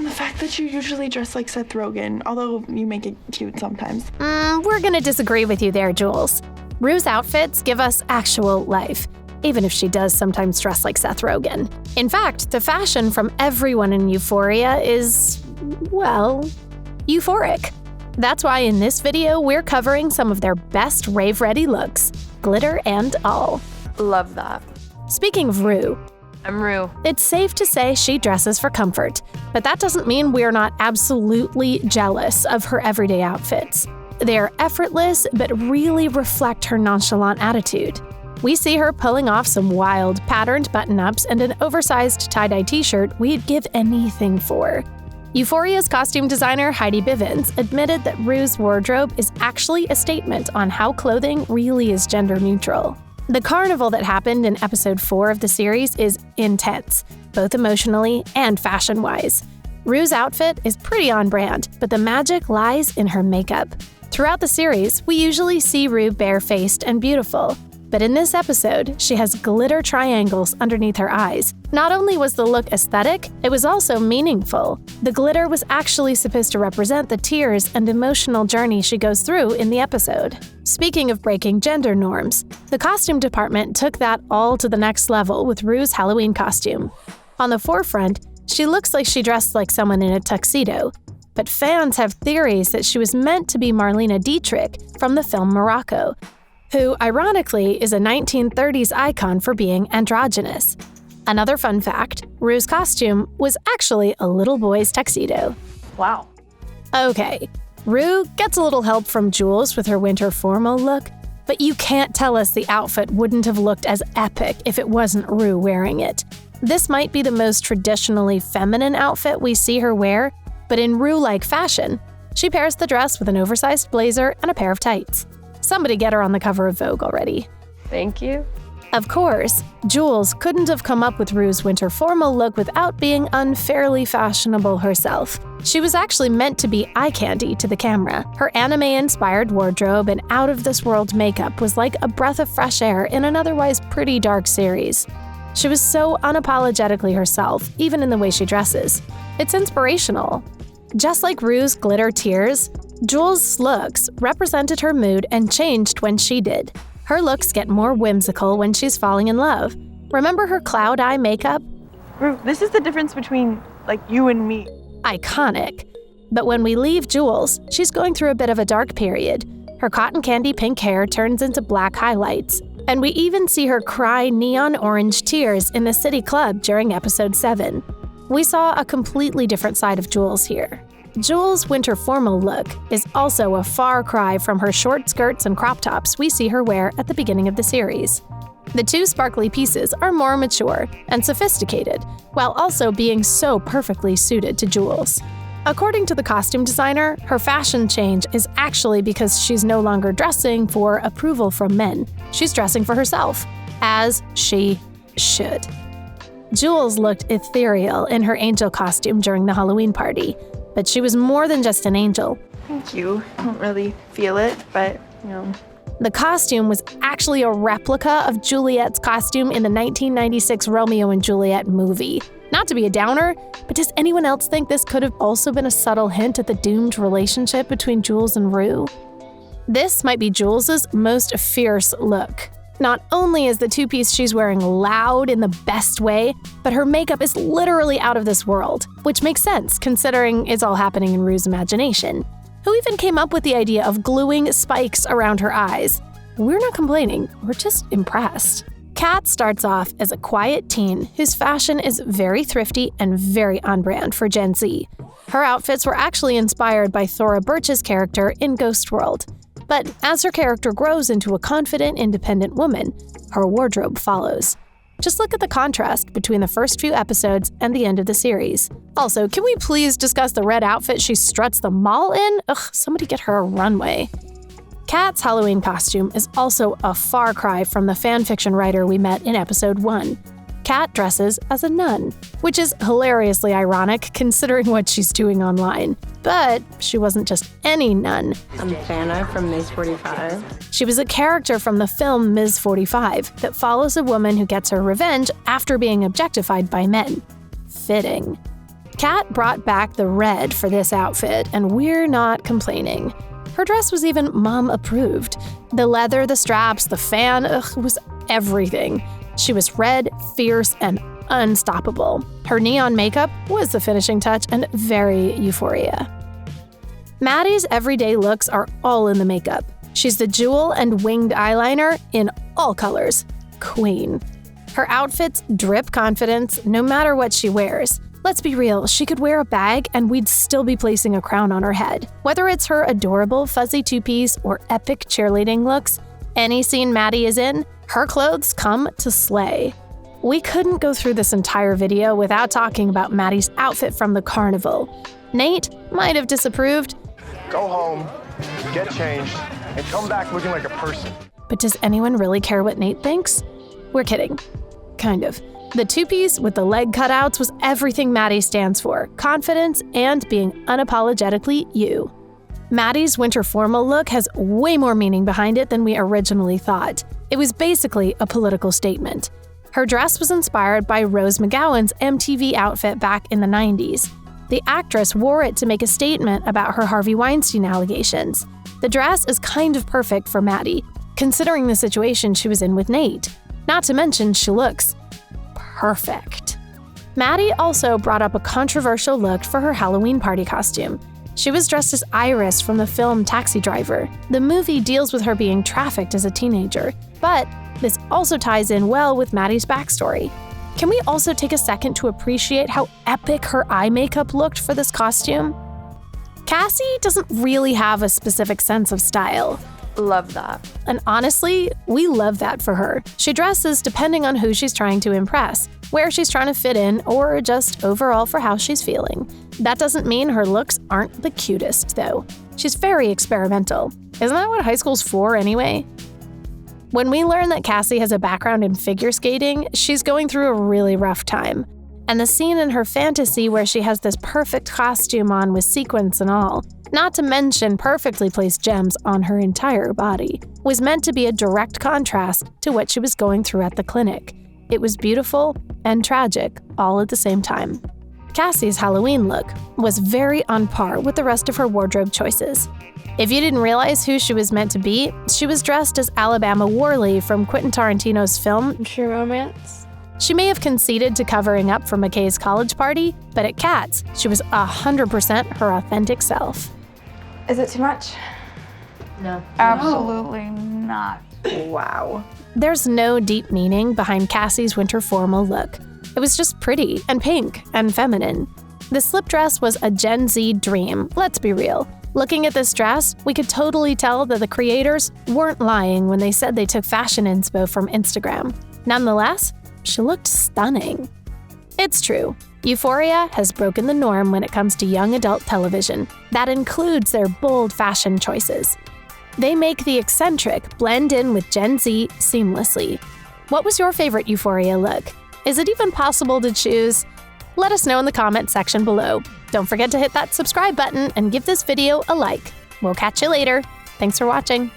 And the fact that you usually dress like Seth Rogen, although you make it cute sometimes. We're gonna disagree with you there, Jules. Rue's outfits give us actual life, even if she does sometimes dress like Seth Rogen. In fact, the fashion from everyone in Euphoria is, well, euphoric. That's why in this video, we're covering some of their best rave-ready looks, glitter and all. Love that. Speaking of Rue, I'm Rue. It's safe to say she dresses for comfort, but that doesn't mean we're not absolutely jealous of her everyday outfits. They're effortless, but really reflect her nonchalant attitude. We see her pulling off some wild, patterned button-ups and an oversized tie-dye t-shirt we'd give anything for. Euphoria's costume designer Heidi Bivens admitted that Rue's wardrobe is actually a statement on how clothing really is gender-neutral. The carnival that happened in episode 4 of the series is intense, both emotionally and fashion-wise. Rue's outfit is pretty on brand, but the magic lies in her makeup. Throughout the series, we usually see Rue bare-faced and beautiful, but in this episode, she has glitter triangles underneath her eyes. Not only was the look aesthetic, it was also meaningful. The glitter was actually supposed to represent the tears and emotional journey she goes through in the episode. Speaking of breaking gender norms, the costume department took that all to the next level with Rue's Halloween costume. On the forefront, she looks like she dressed like someone in a tuxedo, but fans have theories that she was meant to be Marlene Dietrich from the film Morocco, who, ironically, is a 1930s icon for being androgynous. Another fun fact, Rue's costume was actually a little boy's tuxedo. Wow. Okay, Rue gets a little help from Jules with her winter formal look, but you can't tell us the outfit wouldn't have looked as epic if it wasn't Rue wearing it. This might be the most traditionally feminine outfit we see her wear, but in Rue-like fashion, she pairs the dress with an oversized blazer and a pair of tights. Somebody get her on the cover of Vogue already. Thank you. Of course, Jules couldn't have come up with Rue's winter formal look without being unfairly fashionable herself. She was actually meant to be eye candy to the camera. Her anime-inspired wardrobe and out-of-this-world makeup was like a breath of fresh air in an otherwise pretty dark series. She was so unapologetically herself, even in the way she dresses. It's inspirational. Just like Rue's glitter tears, Jules' looks represented her mood and changed when she did. Her looks get more whimsical when she's falling in love. Remember her cloud eye makeup? Rue, this is the difference between, you and me. Iconic. But when we leave Jules, she's going through a bit of a dark period. Her cotton candy pink hair turns into black highlights. And we even see her cry neon orange tears in the city club during episode 7. We saw a completely different side of Jules here. Jules' winter formal look is also a far cry from her short skirts and crop tops we see her wear at the beginning of the series. The two sparkly pieces are more mature and sophisticated, while also being so perfectly suited to Jules. According to the costume designer, her fashion change is actually because she's no longer dressing for approval from men. She's dressing for herself, as she should. Jules looked ethereal in her angel costume during the Halloween party, but she was more than just an angel. Thank you. I don't really feel it, but, The costume was actually a replica of Juliet's costume in the 1996 Romeo and Juliet movie. Not to be a downer, but does anyone else think this could have also been a subtle hint at the doomed relationship between Jules and Rue? This might be Jules's most fierce look. Not only is the two-piece she's wearing loud in the best way, but her makeup is literally out of this world, which makes sense considering it's all happening in Rue's imagination. Who even came up with the idea of gluing spikes around her eyes? We're not complaining, we're just impressed. Kat starts off as a quiet teen whose fashion is very thrifty and very on-brand for Gen Z. Her outfits were actually inspired by Thora Birch's character in Ghost World. But as her character grows into a confident, independent woman, her wardrobe follows. Just look at the contrast between the first few episodes and the end of the series. Also, can we please discuss the red outfit she struts the mall in? Ugh, somebody get her a runway. Kat's Halloween costume is also a far cry from the fanfiction writer we met in episode 1. Kat dresses as a nun, which is hilariously ironic considering what she's doing online. But she wasn't just any nun. I'm Fana from Ms. 45. She was a character from the film Ms. 45 that follows a woman who gets her revenge after being objectified by men. Fitting. Kat brought back the red for this outfit, and we're not complaining. Her dress was even mom approved. The leather, the straps, the fan, was everything. She was red, fierce, and unstoppable. Her neon makeup was the finishing touch and very Euphoria. Maddy's everyday looks are all in the makeup. She's the jewel and winged eyeliner in all colors. Queen. Her outfits drip confidence no matter what she wears. Let's be real, she could wear a bag and we'd still be placing a crown on her head. Whether it's her adorable fuzzy two-piece or epic cheerleading looks, any scene Maddy is in, her clothes come to slay. We couldn't go through this entire video without talking about Maddy's outfit from the Carnival. Nate might have disapproved. Go home, get changed, and come back looking like a person. But does anyone really care what Nate thinks? We're kidding. Kind of. The two-piece with the leg cutouts was everything Maddy stands for, confidence and being unapologetically you. Maddy's winter formal look has way more meaning behind it than we originally thought. It was basically a political statement. Her dress was inspired by Rose McGowan's MTV outfit back in the 90s. The actress wore it to make a statement about her Harvey Weinstein allegations. The dress is kind of perfect for Maddy, considering the situation she was in with Nate. Not to mention, she looks perfect. Maddy also brought up a controversial look for her Halloween party costume. She was dressed as Iris from the film Taxi Driver. The movie deals with her being trafficked as a teenager, but this also ties in well with Maddy's backstory. Can we also take a second to appreciate how epic her eye makeup looked for this costume? Cassie doesn't really have a specific sense of style. Love that. And honestly, we love that for her. She dresses depending on who she's trying to impress, where she's trying to fit in, or just overall for how she's feeling. That doesn't mean her looks aren't the cutest, though. She's very experimental. Isn't that what high school's for anyway? When we learn that Cassie has a background in figure skating, she's going through a really rough time. And the scene in her fantasy where she has this perfect costume on with sequins and all, not to mention perfectly placed gems on her entire body, was meant to be a direct contrast to what she was going through at the clinic. It was beautiful and tragic all at the same time. Cassie's Halloween look was very on par with the rest of her wardrobe choices. If you didn't realize who she was meant to be, she was dressed as Alabama Worley from Quentin Tarantino's film True Romance. She may have conceded to covering up for McKay's college party, but at Kat's, she was 100% her authentic self. Is it too much? No. Absolutely not. Wow. There's no deep meaning behind Cassie's winter formal look. It was just pretty and pink and feminine. The slip dress was a Gen Z dream, let's be real. Looking at this dress, we could totally tell that the creators weren't lying when they said they took fashion inspo from Instagram. Nonetheless, she looked stunning. It's true. Euphoria has broken the norm when it comes to young adult television. That includes their bold fashion choices. They make the eccentric blend in with Gen Z seamlessly. What was your favorite Euphoria look? Is it even possible to choose? Let us know in the comment section below. Don't forget to hit that subscribe button and give this video a like. We'll catch you later. Thanks for watching.